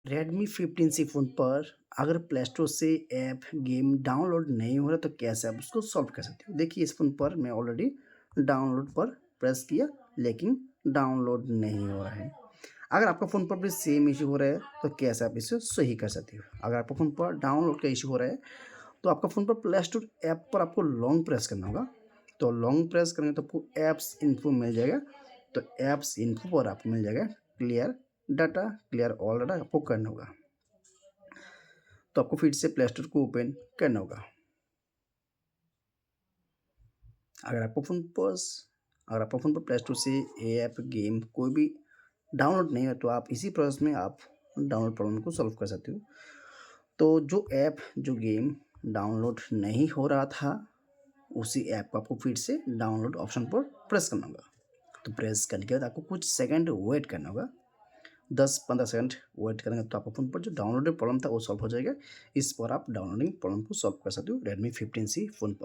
Redmi 15C phone पर अगर play store से ऐप, गेम डाउनलोड नहीं हो रहा तो कैसे आप उसको सॉल्व कर सकते हो? देखिए इस फ़ोन पर मैं ऑलरेडी डाउनलोड पर प्रेस किया लेकिन डाउनलोड नहीं हो रहा है। अगर आपका फ़ोन पर भी सेम इश्यू हो रहा है तो कैसे आप इसे सही कर सकते हो? अगर आपका फ़ोन पर डाउनलोड का इश्यू हो रहा है तो आपका फ़ोन पर प्ले स्टोर ऐप पर आपको लॉन्ग प्रेस करना होगा। तो लॉन्ग प्रेस करेंगे तो आपको ऐप्स इन्फो मिल जाएगा। तो ऐप्स इन्फो पर आपको मिल जाएगा clear data, clear all data आपको करना होगा। तो आपको फिर से प्ले स्टोर को ओपन करना होगा। अगर आपको फ़ोन पर अगर आपका फ़ोन पर प्ले स्टोर से ऐप, गेम कोई भी डाउनलोड नहीं है तो आप इसी प्रोसेस में आप डाउनलोड प्रॉब्लम को सॉल्व कर सकते हो। तो जो ऐप, जो गेम डाउनलोड नहीं हो रहा था, उसी ऐप को आपको फिर से डाउनलोड ऑप्शन पर प्रेस करना होगा। तो प्रेस करने के बाद आपको कुछ सेकंड वेट करना होगा। 10-15 सेकंड वेट करेंगे तो आपके फ़ोन पर जो डाउनलोडेड प्रॉब्लम था वो सॉल्व हो जाएगा। इस पर आप डाउनलोडिंग प्रॉब्लम को सॉल्व कर सकते हो रेडमी 15C फ़ोन पर।